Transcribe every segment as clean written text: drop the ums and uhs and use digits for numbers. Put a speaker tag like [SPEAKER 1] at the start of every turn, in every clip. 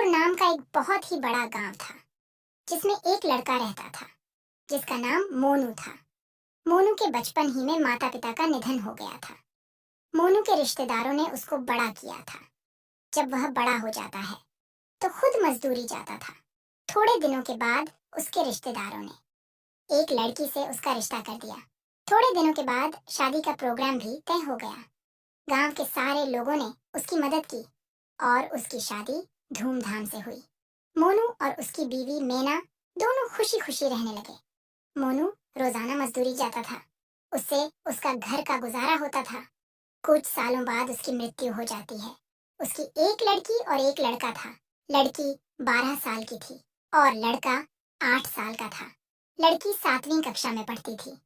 [SPEAKER 1] जयपुर नाम का एक बहुत ही बड़ा गांव था जिसमें एक लड़का रहता था जिसका नाम मोनू था। मोनू के बचपन ही में माता पिता का निधन हो गया था। मोनू के रिश्तेदारों ने उसको बड़ा किया था। जब वह बड़ा हो जाता है तो खुद मजदूरी जाता था। थोड़े दिनों के बाद उसके रिश्तेदारों ने एक लड़की से उसका रिश्ता कर दिया। थोड़े दिनों के बाद शादी का प्रोग्राम भी तय हो गया। गांव के सारे लोगों ने उसकी मदद की और उसकी शादी धूमधाम से हुई। मोनू और उसकी बीवी मेना दोनों खुशी खुशी रहने लगे। मोनू रोजाना मजदूरी जाता था, उससे उसका घर का गुजारा होता था। कुछ सालों बाद उसकी मृत्यु हो जाती है। उसकी एक लड़की और एक लड़का था। लड़की 12 साल की थी और लड़का 8 साल का था। लड़की 7वीं कक्षा में पढ़ती थी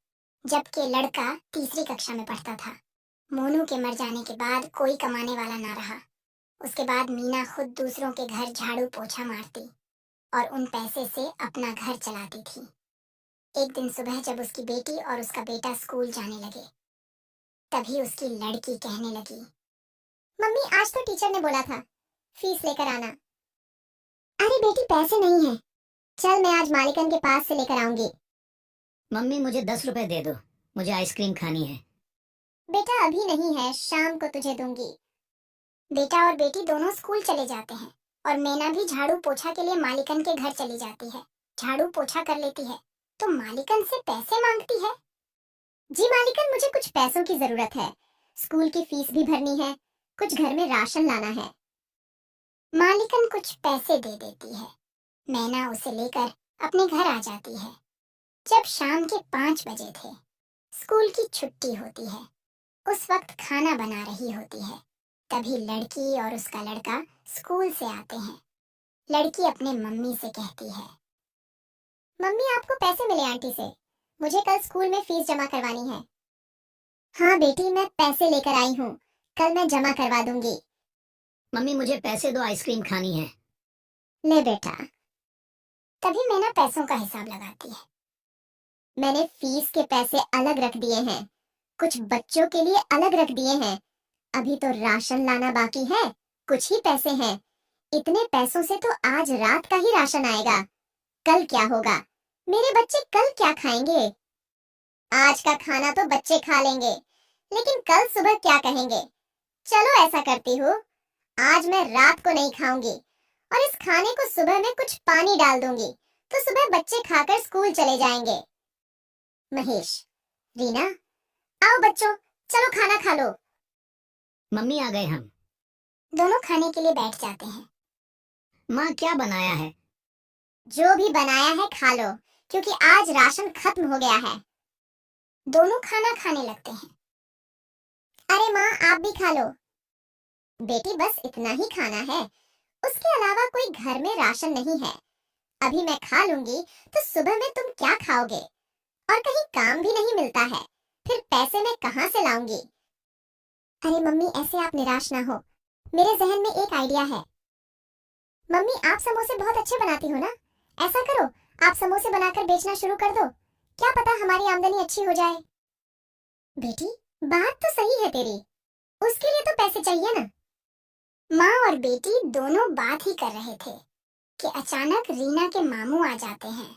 [SPEAKER 1] जबकि लड़का तीसरी कक्षा में पढ़ता था। मोनू के मर जाने के बाद कोई कमाने वाला ना रहा। उसके बाद मीना खुद दूसरों के घर झाड़ू पोछा मारती और उन पैसे से अपना घर चलाती थी। एक दिन सुबह जब उसकी बेटी और उसका बेटा स्कूल जाने लगे तभी उसकी लड़की कहने लगी, मम्मी आज तो टीचर ने बोला था फीस लेकर आना। अरे बेटी पैसे नहीं है, चल मैं आज मालिकन के पास से लेकर आऊंगी।
[SPEAKER 2] मम्मी मुझे 10 रुपए दे दो, मुझे आइसक्रीम खानी है।
[SPEAKER 1] बेटा अभी नहीं है, शाम को तुझे दूंगी। बेटा और बेटी दोनों स्कूल चले जाते हैं और मैना भी झाड़ू पोछा के लिए मालिकन के घर चली जाती है। झाड़ू पोछा कर लेती है तो मालिकन से पैसे मांगती है। जी मालिकन, मुझे कुछ पैसों की जरूरत है, स्कूल की फीस भी भरनी है, कुछ घर में राशन लाना है। मालिकन कुछ पैसे दे देती है। मैना उसे लेकर अपने घर आ जाती है। जब शाम के 5 बजे थे, स्कूल की छुट्टी होती है। उस वक्त खाना बना रही होती है। तभी लड़की और उसका लड़का स्कूल से आते हैं। लड़की अपने मम्मी से कहती है, मम्मी आपको पैसे मिले आंटी से, मुझे कल स्कूल में फीस जमा करवानी है। हाँ बेटी, मैं पैसे लेकर आई हूँ, कल मैं जमा करवा दूंगी।
[SPEAKER 2] मम्मी मुझे पैसे दो, आइसक्रीम खानी है।
[SPEAKER 1] ले बेटा। तभी मैंने पैसों का हिसाब लगाती है। मैंने फीस के पैसे अलग रख दिए हैं, कुछ बच्चों के लिए अलग रख दिए हैं, अभी तो राशन लाना बाकी है, कुछ ही पैसे हैं। इतने पैसों से तो आज रात का ही राशन आएगा। कल क्या होगा, मेरे बच्चे कल क्या खाएंगे? आज का खाना तो बच्चे खा लेंगे, लेकिन कल सुबह क्या कहेंगे? चलो ऐसा करती हूँ, आज मैं रात को नहीं खाऊंगी और इस खाने को सुबह में कुछ पानी डाल दूंगी, तो सुबह बच्चे खाकर स्कूल चले जाएंगे। महेश, रीना, आओ बच्चों, चलो खाना खा लो।
[SPEAKER 2] मम्मी आ गए हम।
[SPEAKER 1] दोनों खाने के लिए बैठ जाते हैं।
[SPEAKER 2] माँ क्या बनाया है?
[SPEAKER 1] जो भी बनाया है खा लो, क्योंकि आज राशन खत्म हो गया है। दोनों खाना खाने लगते हैं। अरे माँ आप भी खा लो। बेटी बस इतना ही खाना है, उसके अलावा कोई घर में राशन नहीं है। अभी मैं खा लूंगी तो सुबह में तुम क्या खाओगे? और कहीं काम भी नहीं मिलता है, फिर पैसे मैं कहाँ से लाऊंगी? अरे मम्मी ऐसे आप निराश ना हो, मेरे जहन में एक आइडिया है। मम्मी आप समोसे बहुत अच्छे बनाती हो ना, ऐसा करो आप समोसे बनाकर बेचना शुरू कर दो, क्या पता हमारी आमदनी अच्छी हो जाए। बेटी बात तो सही है तेरी, उसके लिए तो पैसे चाहिए ना। माँ और बेटी दोनों बात ही कर रहे थे कि अचानक रीना के मामू आ जाते हैं।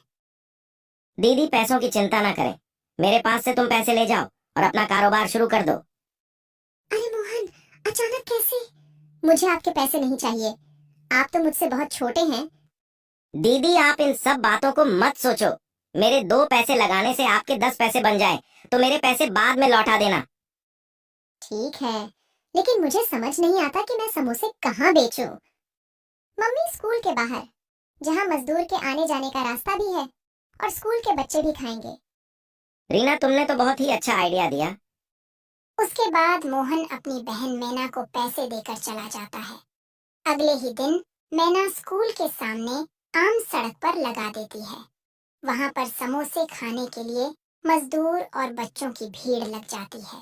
[SPEAKER 2] दीदी पैसों की चिंता ना करें, मेरे पास से तुम पैसे ले जाओ और अपना कारोबार शुरू कर दो।
[SPEAKER 1] अरे मोहन, अचानक कैसे? मुझे आपके पैसे नहीं चाहिए, आप तो मुझसे बहुत छोटे हैं।
[SPEAKER 2] दीदी आप इन सब बातों को मत सोचो, मेरे 2 पैसे लगाने से आपके 10 पैसे बन जाए तो मेरे पैसे बाद में लौटा देना।
[SPEAKER 1] ठीक है, लेकिन मुझे समझ नहीं आता कि मैं समोसे कहाँ बेचूं। मम्मी स्कूल के बाहर, जहाँ मजदूर के आने जाने का रास्ता भी है और स्कूल के बच्चे भी खाएंगे।
[SPEAKER 2] रीना तुमने तो बहुत ही अच्छा आइडिया दिया।
[SPEAKER 1] उसके बाद मोहन अपनी बहन मैना को पैसे देकर चला जाता है। अगले ही दिन मैना स्कूल के सामने आम सड़क पर लगा देती है। वहां पर समोसे खाने के लिए मजदूर और बच्चों की भीड़ लग जाती है।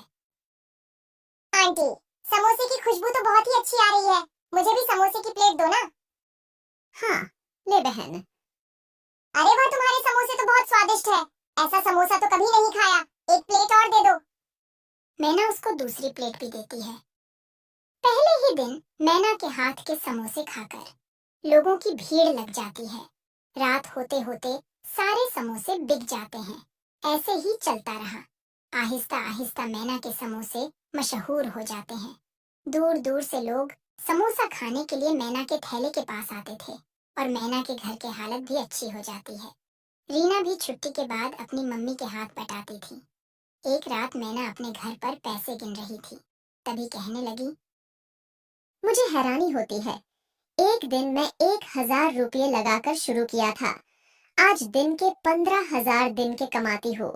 [SPEAKER 1] आंटी, समोसे की खुशबू तो बहुत ही अच्छी आ रही है, मुझे भी समोसे की प्लेट दो ना। हाँ, ले बहन। अरे वाह, तुम्हारे समोसे तो बहुत स्वादिष्ट है, ऐसा समोसा तो कभी नहीं खाया, एक प्लेट और दे दो। मैना उसको दूसरी प्लेट भी देती है। पहले ही दिन मैना के हाथ के समोसे खाकर लोगों की भीड़ लग जाती है। रात होते होते सारे समोसे बिक जाते हैं। ऐसे ही चलता रहा। आहिस्ता आहिस्ता मैना के समोसे मशहूर हो जाते हैं। दूर दूर से लोग समोसा खाने के लिए मैना के थैले के पास आते थे और मैना के घर की हालत भी अच्छी हो जाती है। रीना भी छुट्टी के बाद अपनी मम्मी के हाथ बटाती थी। एक रात मैना अपने घर पर पैसे गिन रही थी। तभी कहने लगी, मुझे हैरानी होती है, एक दिन मैं 1,000 रुपये लगाकर शुरू किया था, आज दिन के 15,000 दिन के कमाती हूँ।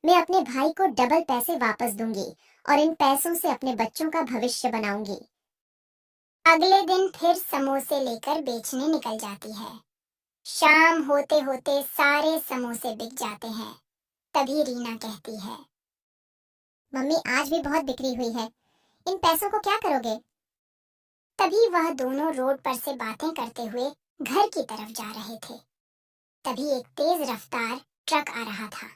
[SPEAKER 1] मैं अपने भाई को डबल पैसे वापस दूंगी और इन पैसों से अपने बच्चों का भविष्य बनाऊंगी। अगले दिन फिर समोसे लेकर बेचने निकल जाती है। शाम होते होते सारे समोसे बिक जाते हैं। तभी रीना कहती है, मम्मी आज भी बहुत बिक्री हुई है, इन पैसों को क्या करोगे? तभी वह दोनों रोड पर से बातें करते हुए घर की तरफ जा रहे थे। तभी एक तेज रफ्तार ट्रक आ रहा था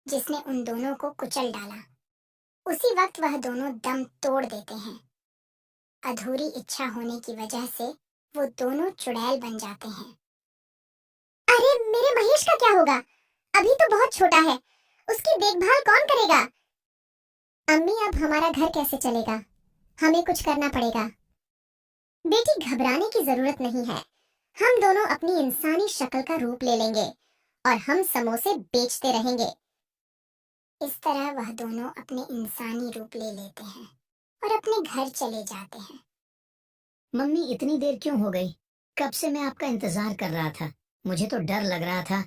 [SPEAKER 1] जिसने उन दोनों को कुचल डाला। उसी वक्त वह दोनों दम तोड़ देते हैं। अधूरी इच्छा होने की वजह से वो दोनों चुड़ैल बन जाते हैं। अरे मेरे महेश का क्या होगा? अभी तो बहुत छोटा है, उसकी देखभाल कौन करेगा? अम्मी अब हमारा घर कैसे चलेगा? हमें कुछ करना पड़ेगा। बेटी घबराने की जरूरत नहीं है, हम दोनों अपनी इंसानी शक्ल का रूप ले लेंगे और हम समोसे बेचते रहेंगे। इस तरह वह दोनों अपने इंसानी रूप ले लेते हैं और अपने घर चले जाते हैं।
[SPEAKER 2] मम्मी इतनी देर क्यों हो गई? कब से मैं आपका इंतजार कर रहा था, मुझे तो डर लग रहा था।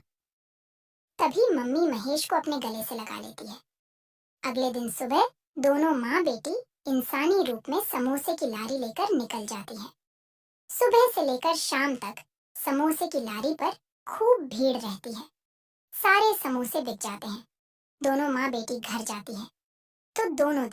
[SPEAKER 1] तभी मम्मी महेश को अपने गले से लगा लेती है। अगले दिन सुबह दोनों माँ बेटी इंसानी रूप में समोसे की लारी लेकर निकल जाती है। सुबह से लेकर शाम तक समोसे की लारी पर खूब भीड़ रहती है। सारे समोसे बिक जाते हैं। दोनों माँ बेटी घर जाती है तो दोनों